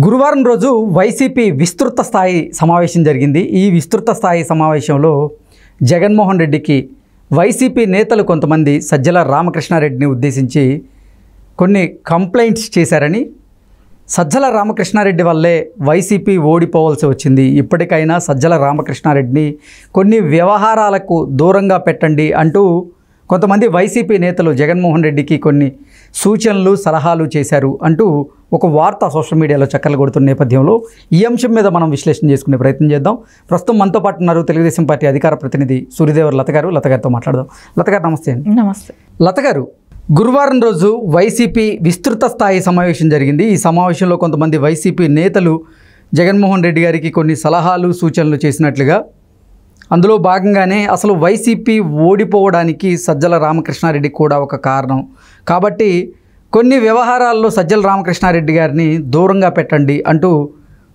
గురువారం రోజు వైసీపీ విస్తృత స్థాయి సమావేశం జరిగింది. ఈ విస్తృత స్థాయి సమావేశంలో జగన్మోహన్ రెడ్డికి వైసీపీ నేతలు కొంతమంది సజ్జల రామకృష్ణారెడ్డిని ఉద్దేశించి కొన్ని కంప్లైంట్స్ చేశారని, సజ్జల రామకృష్ణారెడ్డి వల్లే వైసీపీ ఓడిపోవాల్సి వచ్చింది, ఇప్పటికైనా సజ్జల రామకృష్ణారెడ్డిని కొన్ని వ్యవహారాలకు దూరంగా పెట్టండి అంటూ కొంతమంది వైసీపీ నేతలు జగన్మోహన్ రెడ్డికి కొన్ని సూచనలు సలహాలు చేశారు అంటూ ఒక వార్త సోషల్ మీడియాలో చక్కర్లు కొడుతున్న నేపథ్యంలో ఈ అంశం మీద మనం విశ్లేషణ చేసుకునే ప్రయత్నం చేద్దాం. ప్రస్తుతం మనతో పాటు ఉన్నారు తెలుగుదేశం పార్టీ అధికార ప్రతినిధి సూర్యదేవర్ లత గారు. లత గారితో మాట్లాడదాం. లత గారు నమస్తే అండి. నమస్తే. లత గారు, గురువారం రోజు వైసీపీ విస్తృత స్థాయి సమావేశం జరిగింది. ఈ సమావేశంలో కొంతమంది వైసీపీ నేతలు జగన్మోహన్ రెడ్డి గారికి కొన్ని సలహాలు సూచనలు చేసినట్లుగా, అందులో భాగంగానే అసలు వైసీపీ ఓడిపోవడానికి సజ్జల రామకృష్ణారెడ్డి కూడా ఒక కారణం కాబట్టి కొన్ని వ్యవహారాల్లో సజ్జల రామకృష్ణారెడ్డి గారిని దూరంగా పెట్టండి అంటూ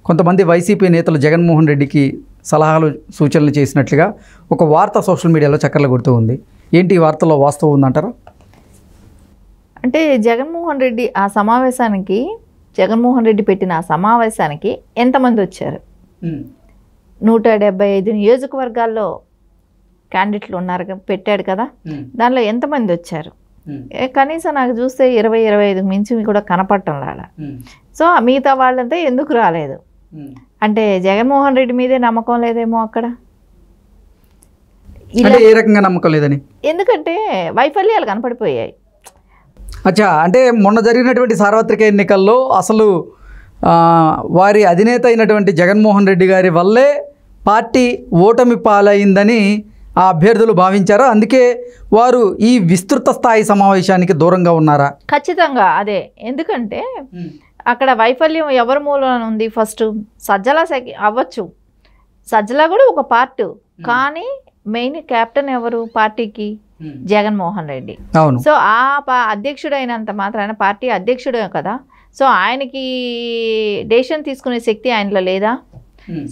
కొంతమంది వైసీపీ నేతలు జగన్మోహన్ రెడ్డికి సలహాలు సూచనలు చేసినట్లుగా ఒక వార్త సోషల్ మీడియాలో చక్కర్లు కొడుతూ ఉంది. ఏంటి ఈ వార్తలో వాస్తవం ఉందంటారా? అంటే జగన్మోహన్ రెడ్డి పెట్టిన ఆ సమావేశానికి ఎంతమంది వచ్చారు? 175 నియోజకవర్గాల్లో క్యాండిడేట్లు ఉన్నారు, పెట్టాడు కదా, దానిలో ఎంతమంది వచ్చారు? కనీసం నాకు చూస్తే 20-25 మించి కూడా కనపడటం లాగా. సో మిగతా వాళ్ళంతా ఎందుకు రాలేదు అంటే జగన్మోహన్ రెడ్డి మీదే నమ్మకం లేదేమో అక్కడ. ఏ రకంగా నమ్మకం లేదని? ఎందుకంటే వైఫల్యాలు కనపడిపోయాయి. అచ్చా, అంటే మొన్న జరిగినటువంటి సార్వత్రిక ఎన్నికల్లో అసలు వారి అధినేత అయినటువంటి జగన్మోహన్ రెడ్డి గారి వల్లే పార్టీ ఓటమి పాలైందని ఆ అభ్యర్థులు భావించారా? అందుకే వారు ఈ విస్తృత స్థాయి సమావేశానికి దూరంగా ఉన్నారా? ఖచ్చితంగా అదే. ఎందుకంటే అక్కడ వైఫల్యం ఎవరి మూలన ఉంది? ఫస్ట్ సజ్జల అవ్వచ్చు, సజ్జల కూడా ఒక పార్ట్, కానీ మెయిన్ కెప్టెన్ ఎవరు పార్టీకి? జగన్మోహన్ రెడ్డి. అవును. సో ఆ అధ్యక్షుడు అయినంత మాత్రాన పార్టీ అధ్యక్షుడే కదా, సో ఆయనకి డెసిషన్ తీసుకునే శక్తి ఆయనలో లేదా?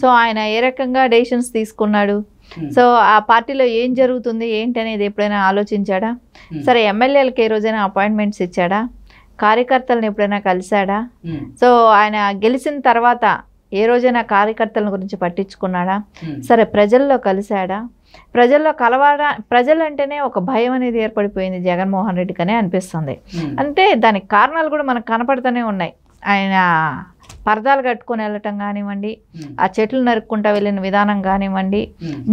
సో ఆయన ఏ రకంగా డెసిషన్స్ తీసుకున్నాడు? సో ఆ పార్టీలో ఏం జరుగుతుంది ఏంటి అనేది ఎప్పుడైనా ఆలోచించాడా? సరే, ఎమ్మెల్యేలకు ఏ రోజైనా అపాయింట్మెంట్స్ ఇచ్చాడా? కార్యకర్తలను ఎప్పుడైనా కలిశాడా? సో ఆయన గెలిచిన తర్వాత ఏ రోజైనా కార్యకర్తల గురించి పట్టించుకున్నాడా? సరే, ప్రజల్లో కలిశాడా? ప్రజలు అంటేనే ఒక భయం అనేది ఏర్పడిపోయింది జగన్మోహన్ రెడ్డికనే అనిపిస్తుంది. అంటే దానికి కారణాలు కూడా మనకు కనపడుతూనే ఉన్నాయి. ఆయన పరదాలు కట్టుకొని వెళ్ళటం కానివ్వండి, ఆ చెట్లు నరుక్కుంటా వెళ్ళిన విధానం కానివ్వండి,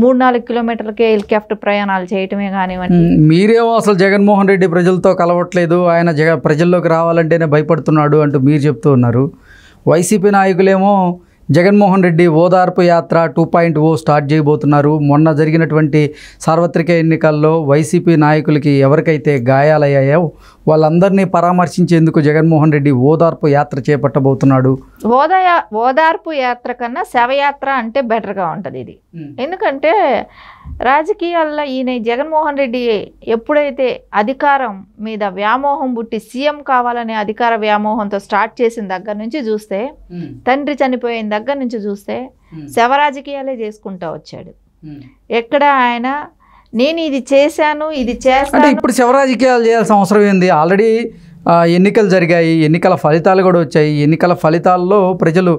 3-4 కిలోమీటర్లకే హెలికాప్టర్ ప్రయాణాలు చేయటమే కానివ్వండి. మీరేమో అసలు జగన్మోహన్ రెడ్డి ప్రజలతో కలవట్లేదు, ఆయన ప్రజల్లోకి రావాలంటేనే భయపడుతున్నాడు అంటూ మీరు చెప్తూ ఉన్నారు. వైసీపీ నాయకులేమో జగన్మోహన్ రెడ్డి ఓదార్పు యాత్ర 2.0 స్టార్ట్ చేయబోతున్నారు. మొన్న జరిగినటువంటి సార్వత్రిక ఎన్నికల్లో వైసీపీ నాయకులకి ఎవరికైతే గాయాలయ్యాయో వాళ్ళందరినీ పరామర్శించేందుకు జగన్మోహన్ రెడ్డి ఓదార్పు యాత్ర చేపట్టబోతున్నాడు. ఓదార్పు యాత్ర కన్నా శవయాత్ర అంటే బెటర్గా ఉంటుంది ఇది. ఎందుకంటే రాజకీయాల్లో ఈయన జగన్మోహన్ రెడ్డి ఎప్పుడైతే అధికారం మీద వ్యామోహం పుట్టి సీఎం కావాలనే అధికార వ్యామోహంతో స్టార్ట్ చేసిన దగ్గర నుంచి చూస్తే, తండ్రి చనిపోయిన దగ్గర నుంచి చూస్తే శవ రాజకీయాలే చేసుకుంటూ వచ్చాడు. ఎక్కడ ఆయన నేను ఇది చేశాను ఇది చేస్తాను అంటే ఇప్పుడు శవ రాజకీయాలు చేయాల్సిన అవసరం ఏంది? ఆల్రెడీ ఎన్నికలు జరిగాయి, ఎన్నికల ఫలితాలు కూడా వచ్చాయి. ఎన్నికల ఫలితాల్లో ప్రజలు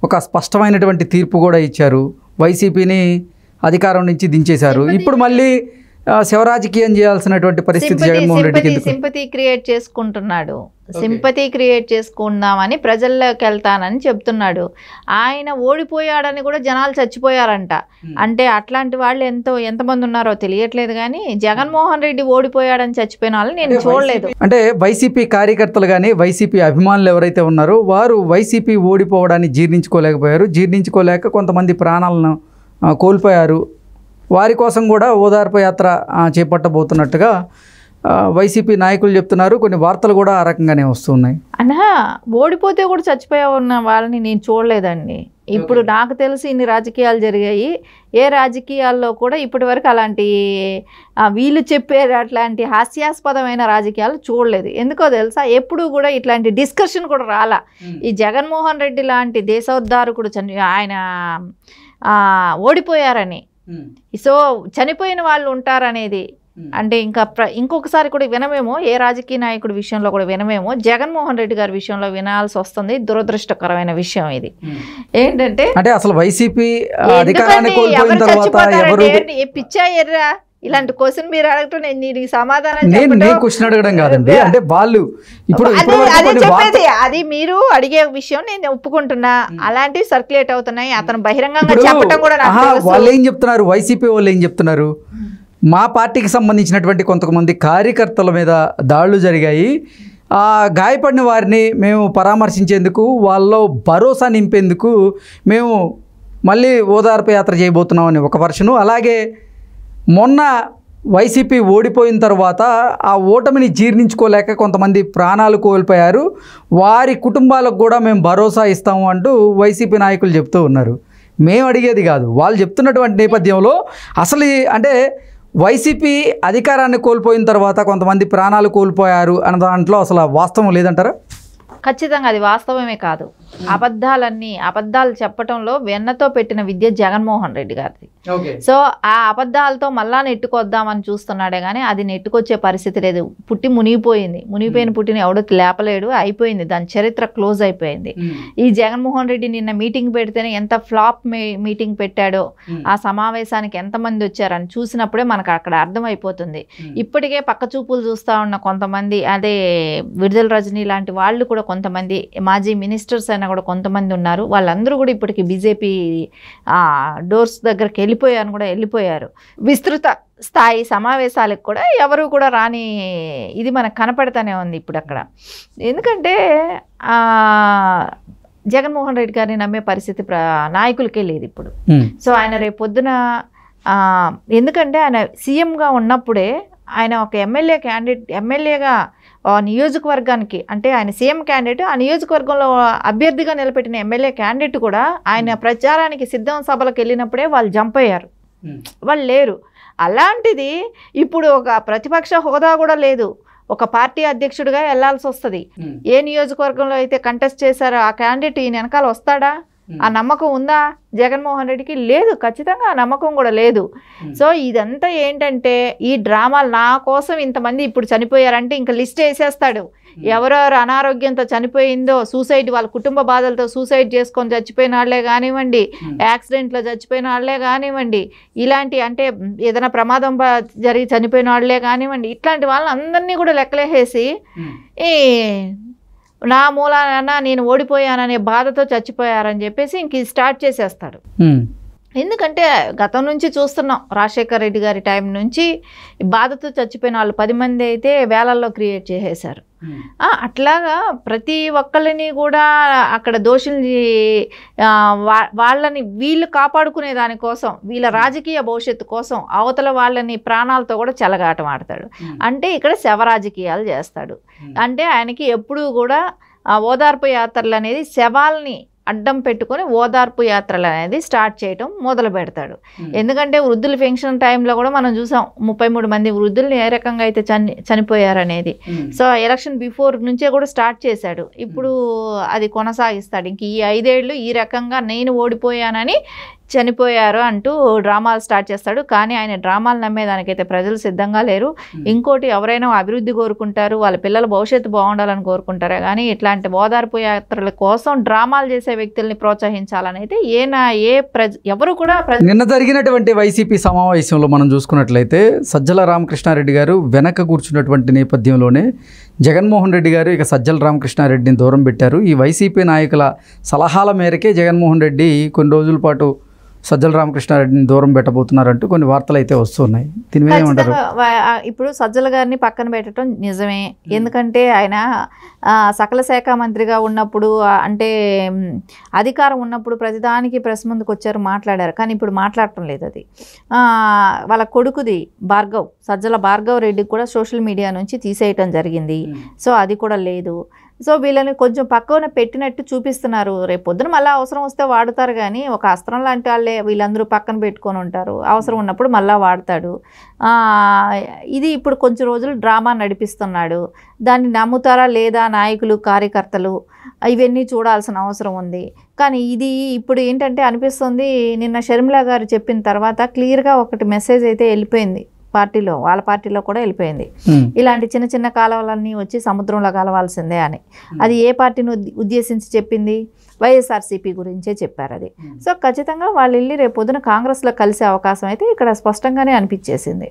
ఒక స్పష్టమైనటువంటి తీర్పు కూడా ఇచ్చారు. వైసీపీని అధికారం నుంచి దించేశారు. ఇప్పుడు మళ్ళీ శివరాజకీయం చేయాల్సినటువంటి పరిస్థితి జగన్మోహన్ రెడ్డికి. సింపతి క్రియేట్ చేసుకుంటున్నాడు, సింపతి క్రియేట్ చేసుకుందామని ప్రజల్లోకి వెళ్తానని చెప్తున్నాడు. ఆయన ఓడిపోయాడని కూడా జనాలు చచ్చిపోయారంట. అంటే అట్లాంటి వాళ్ళు ఎంతమంది ఉన్నారో తెలియట్లేదు, కానీ జగన్మోహన్ రెడ్డి ఓడిపోయాడని చచ్చిపోయిన వాళ్ళు నేను చూడలేదు. అంటే వైసీపీ కార్యకర్తలు కానీ వైసీపీ అభిమానులు ఎవరైతే ఉన్నారో వారు వైసీపీ ఓడిపోవడాన్ని జీర్ణించుకోలేకపోయారు. జీర్ణించుకోలేక కొంతమంది ప్రాణాలను కోల్పోయారు. వారి కోసం కూడా ఓదార్పు యాత్ర చేపట్టబోతున్నట్టుగా వైసీపీ నాయకులు చెప్తున్నారు. కొన్ని వార్తలు కూడా ఆ రకంగానే వస్తున్నాయి. అన్నా, ఓడిపోతే కూడా చచ్చిపోయా ఉన్న వాళ్ళని నేను చూడలేదండి. ఇప్పుడు నాకు తెలిసి ఇన్ని రాజకీయాలు జరిగాయి, ఏ రాజకీయాల్లో కూడా ఇప్పటి వరకు అలాంటి వీళ్ళు చెప్పే అట్లాంటి హాస్యాస్పదమైన రాజకీయాలు చూడలేదు. ఎందుకో తెలుసా, ఎప్పుడు కూడా ఇట్లాంటి డిస్కషన్ కూడా రాలా. ఈ జగన్మోహన్ రెడ్డి లాంటి దేశోద్ధారకుడు ఆయన ఓడిపోయారని, సో చనిపోయిన వాళ్ళు ఉంటారనేది అంటే ఇంకా ఇంకొకసారి కూడా వినమేమో, ఏ రాజకీయ నాయకుడి విషయంలో కూడా వినమేమో, జగన్మోహన్ రెడ్డి గారి విషయంలో వినాల్సి వస్తుంది. దురదృష్టకరమైన విషయం ఇది. ఏంటంటే అంటే అసలు వైసీపీ అధికారాన్ని కోల్పోయిన తర్వాత ఎవరు పిచ్చా ఎర్రా ఇలాంటి క్వశ్చన్ మీరు అడగటం నేను దీనికి సమాధానం నేను క్వశ్చన్ అడగడం కాదండి. అంటే వాళ్ళు ఇప్పుడు అదే చెప్పేది, అది మీరు అడిగే విషయం నేను ఒప్పుకుంటున్నా. అలాంటివి సర్క్యులేట్ అవుతున్నాయి. అతను బహిరంగంగా చెప్పడం కూడా వాళ్ళు ఏం చెప్తున్నారు, వైసీపీ వాళ్ళు ఏం చెప్తున్నారు, మా పార్టీకి సంబంధించినటువంటి కొంతమంది కార్యకర్తల మీద దాడులు జరిగాయి, ఆ గాయపడిన వారిని మేము పరామర్శించేందుకు వాళ్ళలో భరోసా నింపేందుకు మేము మళ్ళీ ఓదార్పు యాత్ర చేయబోతున్నామని ఒక వర్షను. అలాగే మొన్న వైసీపీ ఓడిపోయిన తర్వాత ఆ ఓటమిని జీర్ణించుకోలేక కొంతమంది ప్రాణాలు కోల్పోయారు, వారి కుటుంబాలకు కూడా మేము భరోసా ఇస్తాము అంటూ వైసీపీ నాయకులు చెప్తూ ఉన్నారు. మేము అడిగేది కాదు, వాళ్ళు చెప్తున్నటువంటి నేపథ్యంలో అసలు అంటే వైసీపీ అధికారాన్ని కోల్పోయిన తర్వాత కొంతమంది ప్రాణాలు కోల్పోయారు అన్న దాంట్లో అసలు వాస్తవం లేదంటారా? ఖచ్చితంగా అది వాస్తవమే కాదు. అబద్ధాలు చెప్పటంలో వెన్నతో పెట్టిన విద్య జగన్మోహన్ రెడ్డి గారిది. సో ఆ అబద్ధాలతో మళ్ళా నెట్టుకొద్దామని చూస్తున్నాడే కానీ అది నెట్టుకొచ్చే పరిస్థితి లేదు. మునిగిపోయిన పుట్టిని ఎవడో లేపలేడు, అయిపోయింది, దాని చరిత్ర క్లోజ్ అయిపోయింది. ఈ జగన్మోహన్ రెడ్డి నిన్న మీటింగ్ పెడితేనే ఎంత ఫ్లాప్ మీటింగ్ పెట్టాడో, ఆ సమావేశానికి ఎంతమంది వచ్చారని చూసినప్పుడే మనకు అక్కడ అర్థమైపోతుంది. ఇప్పటికే పక్క చూపులు చూస్తూ ఉన్న కొంతమంది, అదే విడుదల రజనీ లాంటి వాళ్ళు కూడా కొంతమంది, మాజీ మినిస్టర్స్ అయినా కూడా కొంతమంది ఉన్నారు, వాళ్ళందరూ కూడా ఇప్పటికి బీజేపీ డోర్స్ దగ్గరికి వెళ్ళిపోయారు. విస్తృత స్థాయి సమావేశాలకు కూడా ఎవరు కూడా రాని ఇది మనకు కనపడతానే ఉంది ఇప్పుడు అక్కడ. ఎందుకంటే జగన్మోహన్ రెడ్డి గారిని నమ్మే పరిస్థితి నాయకులకే లేదు ఇప్పుడు. సో ఆయన రేపు పొద్దున ఎందుకంటే ఆయన సీఎంగా ఉన్నప్పుడే ఆయన ఒక ఎమ్మెల్యేగా నియోజకవర్గానికి, అంటే ఆయన సీఎం క్యాండిడేట్, ఆ నియోజకవర్గంలో అభ్యర్థిగా నిలబెట్టిన ఎమ్మెల్యే క్యాండిడేట్ కూడా ఆయన ప్రచారానికి సిద్ధం సభలకు వెళ్ళినప్పుడే వాళ్ళు జంప్ అయ్యారు, వాళ్ళు లేరు. అలాంటిది ఇప్పుడు ఒక ప్రతిపక్ష హోదా కూడా లేదు, ఒక పార్టీ అధ్యక్షుడిగా వెళ్లాల్సి వస్తుంది. ఏ నియోజకవర్గంలో అయితే కంటెస్ట్ చేశారో ఆ క్యాండిడేట్ ఈయన వెనకాల వస్తాడా? ఆ నమ్మకం ఉందా జగన్మోహన్ రెడ్డికి? లేదు, ఖచ్చితంగా ఆ నమ్మకం కూడా లేదు. సో ఇదంతా ఏంటంటే ఈ డ్రామాలు, నా కోసం ఇంతమంది ఇప్పుడు చనిపోయారంటే ఇంకా లిస్ట్ వేసేస్తాడు. ఎవరెవరు అనారోగ్యంతో చనిపోయిందో, సూసైడ్, వాళ్ళ కుటుంబ బాధలతో సూసైడ్ చేసుకొని చచ్చిపోయిన వాళ్ళే కానివ్వండి, యాక్సిడెంట్లో చచ్చిపోయిన వాళ్ళే కానివ్వండి, ఇలాంటి అంటే ఏదైనా ప్రమాదం జరిగి చనిపోయిన వాళ్ళే కానివ్వండి, ఇట్లాంటి వాళ్ళని అందరినీ కూడా లెక్కలేసేసి ఈ నా మూలాన నేను ఓడిపోయాననే బాధతో చచ్చిపోయారని చెప్పేసి ఇంక స్టార్ట్ చేసేస్తాడు. ఎందుకంటే గతం నుంచి చూస్తున్నాం, రాజశేఖర రెడ్డి గారి టైం నుంచి బాధతో చచ్చిపోయిన వాళ్ళు 10 మంది అయితే వేలల్లో క్రియేట్ చేసేశారు. అట్లాగా ప్రతి ఒక్కళ్ళని కూడా అక్కడ దోషుల్ని వాళ్ళని వీళ్ళు కాపాడుకునే దానికోసం, వీళ్ళ రాజకీయ భవిష్యత్తు కోసం అవతల వాళ్ళని ప్రాణాలతో కూడా చెలగాటం ఆడతాడు. అంటే ఇక్కడ శవ రాజకీయాలు చేస్తాడు. అంటే ఆయనకి ఎప్పుడూ కూడా ఓదార్పు యాత్రలు అనేది శవాల్ని అడ్డం పెట్టుకొని ఓదార్పు యాత్రలు అనేది స్టార్ట్ చేయటం మొదలు పెడతాడు. ఎందుకంటే వృద్ధుల పెన్షన్ టైంలో కూడా మనం చూసాం 33 మంది వృద్ధుల్ని ఏ రకంగా అయితే చనిపోయారనేది. సో ఎలక్షన్ బిఫోర్ నుంచే కూడా స్టార్ట్ చేశాడు. ఇప్పుడు అది కొనసాగిస్తాడు. ఇంక ఈ 5 ఏళ్ళు ఈ రకంగా నేను ఓడిపోయానని చనిపోయారు అంటూ డ్రామాలు స్టార్ట్ చేస్తాడు. కానీ ఆయన డ్రామాలు నమ్మేదానికైతే ప్రజలు సిద్ధంగా లేరు. ఇంకోటి, ఎవరైనా అభివృద్ధి కోరుకుంటారు, వాళ్ళ పిల్లల భవిష్యత్తు బాగుండాలని కోరుకుంటారే కానీ ఇట్లాంటి ఓదార్పు యాత్రల కోసం డ్రామాలు చేసే వ్యక్తుల్ని ప్రోత్సహించాలని అయితే ఎవరు కూడా నిన్న జరిగినటువంటి వైసీపీ సమావేశంలో మనం చూసుకున్నట్లయితే సజ్జల రామకృష్ణారెడ్డి గారు వెనక కూర్చున్నటువంటి నేపథ్యంలోనే జగన్మోహన్ రెడ్డి గారు ఇక సజ్జల రామకృష్ణారెడ్డిని దూరం పెట్టారు. ఈ వైసీపీ నాయకుల సలహాల మేరకే జగన్మోహన్ రెడ్డి కొన్ని రోజుల పాటు సజ్జల రామకృష్ణారెడ్డిని దూరం పెట్టబోతున్నారంటూ కొన్ని వార్తలు అయితే వస్తున్నాయి. దీని మీద ఏమంటారు? ఇప్పుడు సజ్జల గారిని పక్కన పెట్టడం నిజమే. ఎందుకంటే ఆయన సకల శాఖ మంత్రిగా ఉన్నప్పుడు, అంటే అధికారం ఉన్నప్పుడు ప్రతిదానికి ప్రెస్ ముందుకు వచ్చారు, మాట్లాడారు. కానీ ఇప్పుడు మాట్లాడటం లేదు. అది వాళ్ళ కొడుకుది సజ్జల భార్గవ్ రెడ్డికి కూడా సోషల్ మీడియా నుంచి తీసేయటం జరిగింది. సో అది కూడా లేదు. సో వీళ్ళని కొంచెం పక్కన పెట్టినట్టు చూపిస్తున్నారు. రేపు పొద్దున మళ్ళీ అవసరం వస్తే వాడుతారు, కానీ ఒక అస్త్రం లాంటి వాళ్ళే వీళ్ళందరూ పక్కన పెట్టుకొని ఉంటారు. అవసరం ఉన్నప్పుడు మళ్ళీ వాడతాడు. ఇది ఇప్పుడు కొంచెం రోజులు డ్రామా నడిపిస్తున్నాడు. దాన్ని నమ్ముతారా లేదా నాయకులు, కార్యకర్తలు, ఇవన్నీ చూడాల్సిన అవసరం ఉంది. కానీ ఇది ఇప్పుడు ఏంటంటే అనిపిస్తుంది, నిన్న షర్మిల గారు చెప్పిన తర్వాత క్లియర్గా ఒకటి మెసేజ్ అయితే వెళ్ళిపోయింది పార్టీలో వాళ్ళ పార్టీలో కూడా వెళ్ళిపోయింది. ఇలాంటి చిన్న చిన్న కాలువలన్నీ వచ్చి సముద్రంలో కలవాల్సిందే అని. అది ఏ పార్టీని ఉద్దేశించి చెప్పింది? వైఎస్ఆర్సీపీ గురించే చెప్పారు అది. సో ఖచ్చితంగా వాళ్ళు వెళ్ళి రేపు పొద్దున కాంగ్రెస్లో కలిసే అవకాశం అయితే ఇక్కడ స్పష్టంగానే అనిపించేసింది.